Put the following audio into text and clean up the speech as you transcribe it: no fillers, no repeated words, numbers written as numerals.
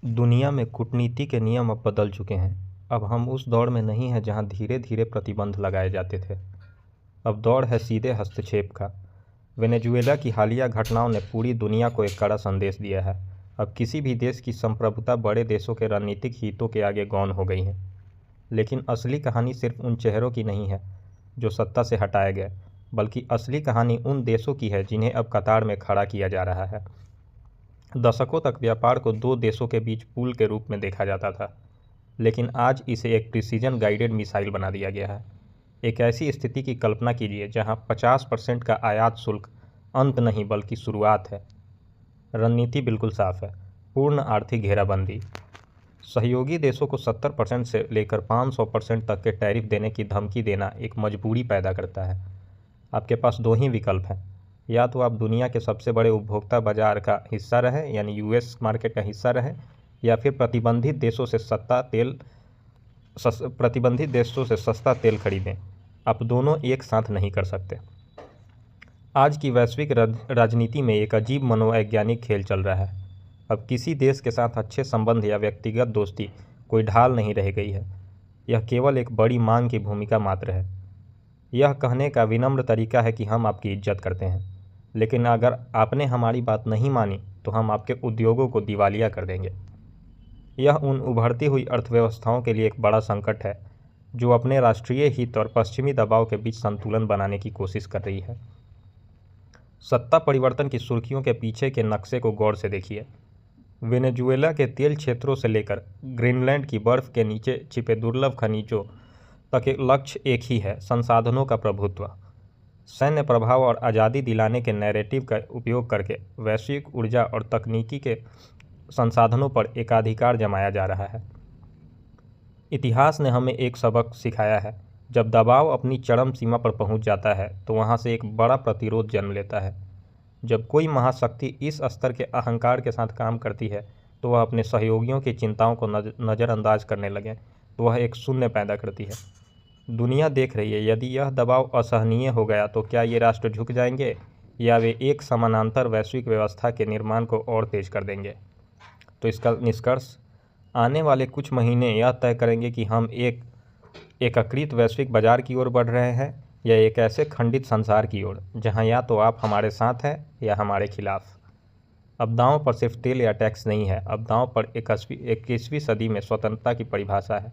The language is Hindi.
दुनिया में कूटनीति के नियम अब बदल चुके हैं। अब हम उस दौर में नहीं हैं जहां धीरे धीरे प्रतिबंध लगाए जाते थे। अब दौर है सीधे हस्तक्षेप का। वेनेजुएला की हालिया घटनाओं ने पूरी दुनिया को एक कड़ा संदेश दिया है। अब किसी भी देश की संप्रभुता बड़े देशों के रणनीतिक हितों के आगे गौण हो गई है। लेकिन असली कहानी सिर्फ उन चेहरों की नहीं है जो सत्ता से हटाए गए, बल्कि असली कहानी उन देशों की है जिन्हें अब कतार में खड़ा किया जा रहा है। दशकों तक व्यापार को दो देशों के बीच पुल के रूप में देखा जाता था, लेकिन आज इसे एक प्रिसीजन गाइडेड मिसाइल बना दिया गया है। एक ऐसी स्थिति की कल्पना कीजिए जहां 50% का आयात शुल्क अंत नहीं बल्कि शुरुआत है। रणनीति बिल्कुल साफ है: पूर्ण आर्थिक घेराबंदी। सहयोगी देशों को 70% से लेकर 500% तक के टैरिफ देने की धमकी देना एक मजबूरी पैदा करता है। आपके पास दो ही विकल्प हैं: या तो आप दुनिया के सबसे बड़े उपभोक्ता बाजार का हिस्सा रहे, यानी यूएस मार्केट का हिस्सा रहे, या फिर प्रतिबंधित देशों से सस्ता तेल खरीदें। आप दोनों एक साथ नहीं कर सकते। आज की वैश्विक राजनीति में एक अजीब मनोवैज्ञानिक खेल चल रहा है। अब किसी देश के साथ अच्छे संबंध या व्यक्तिगत दोस्ती कोई ढाल नहीं रह गई है। यह केवल एक बड़ी मांग की भूमिका मात्र है। यह कहने का विनम्र तरीका है कि हम आपकी इज्जत करते हैं, लेकिन अगर आपने हमारी बात नहीं मानी तो हम आपके उद्योगों को दिवालिया कर देंगे। यह उन उभरती हुई अर्थव्यवस्थाओं के लिए एक बड़ा संकट है जो अपने राष्ट्रीय हित और पश्चिमी दबाव के बीच संतुलन बनाने की कोशिश कर रही है। सत्ता परिवर्तन की सुर्खियों के पीछे के नक्शे को गौर से देखिए। वेनेजुएला के तेल क्षेत्रों से लेकर ग्रीनलैंड की बर्फ के नीचे छिपे दुर्लभ खनिजों तक एक लक्ष्य एक ही है: संसाधनों का प्रभुत्व। सैन्य प्रभाव और आज़ादी दिलाने के नैरेटिव का उपयोग करके वैश्विक ऊर्जा और तकनीकी के संसाधनों पर एकाधिकार जमाया जा रहा है। इतिहास ने हमें एक सबक सिखाया है: जब दबाव अपनी चरम सीमा पर पहुंच जाता है तो वहां से एक बड़ा प्रतिरोध जन्म लेता है। जब कोई महाशक्ति इस स्तर के अहंकार के साथ काम करती है तो वह अपने सहयोगियों की चिंताओं को नज़रअंदाज करने लगे तो वह एक शून्य पैदा करती है। दुनिया देख रही है। यदि यह दबाव असहनीय हो गया तो क्या ये राष्ट्र झुक जाएंगे या वे एक समानांतर वैश्विक व्यवस्था के निर्माण को और तेज कर देंगे? तो इसका निष्कर्ष आने वाले कुछ महीने यह तय करेंगे कि हम एक एकीकृत वैश्विक बाजार की ओर बढ़ रहे हैं या एक ऐसे खंडित संसार की ओर जहां या तो आप हमारे साथ हैं या हमारे खिलाफ। अब दांव पर सिर्फ तेल या टैक्स नहीं है, अब दांव पर 21वीं सदी में स्वतंत्रता की परिभाषा है।